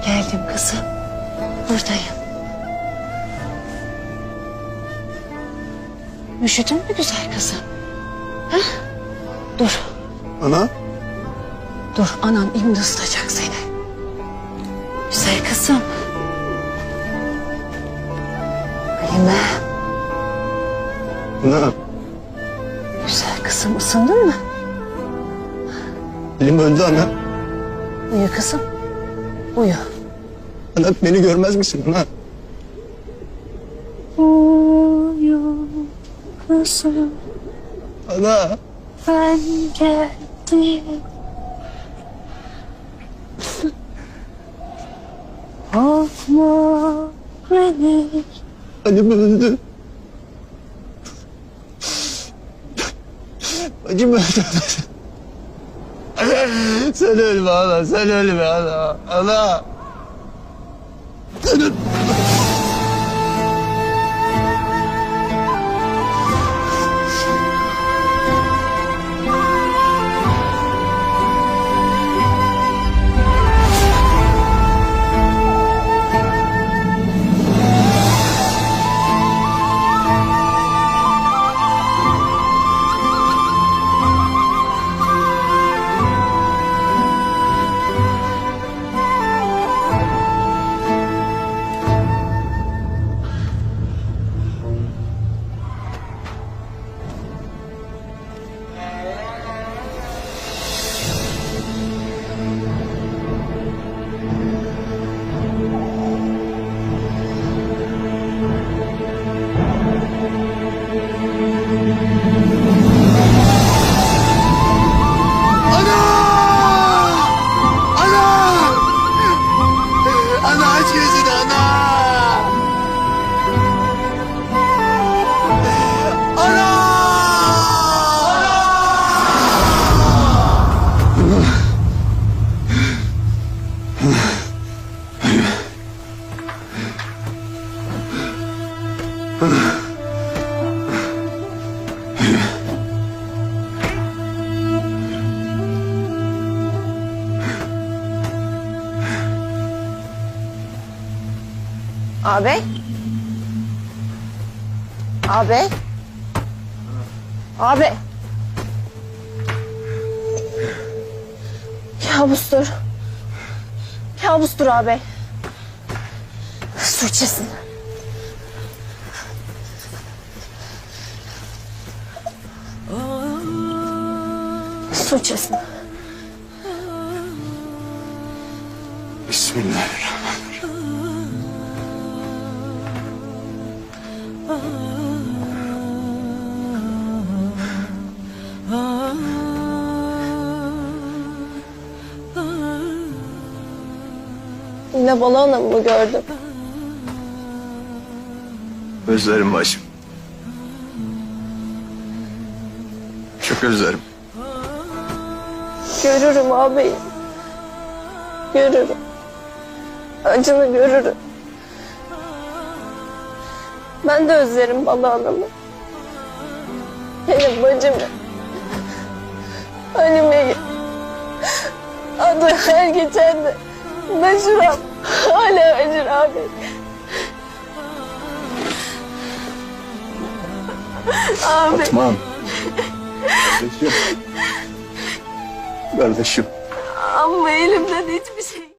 Geldim kızım. Buradayım. Üşüdün mü güzel kızım? Ha? Dur. Ana. Dur, anan imdi ısıtacak seni. Güzel kızım. Halime. Ana. Güzel kızım, ısındın mı? Elim öldü ana. Uyu kızım. Uyu. Ana beni görmez misin ana? Uyu kızım. Ana. Ben geldim. Korkma beni. Elim öldü. Acım öldü. Sen ölme ana, sen ölme ana. Ana. Sen ölme. Ana aç gözünü ana. Ana. Ağabey. Ağabey. Ağabey. Kabustur. Kabustur ağabey. Su içesin. Su içesin. Bismillahirrahmanirrahim. Yine Bala Hanım'ı gördüm. Özlerim başım. Çok özlerim. Görürüm ağabey. Görürüm. Acını görürüm. Ben de özlerim Bala Hanım'ı. Benim bacımı. Halime'yi. Adı her geçen de Meşhuram. Hala acır abi. Abi. Fatma'm. Kardeşim. Kardeşim. Ama elimden hiçbir şey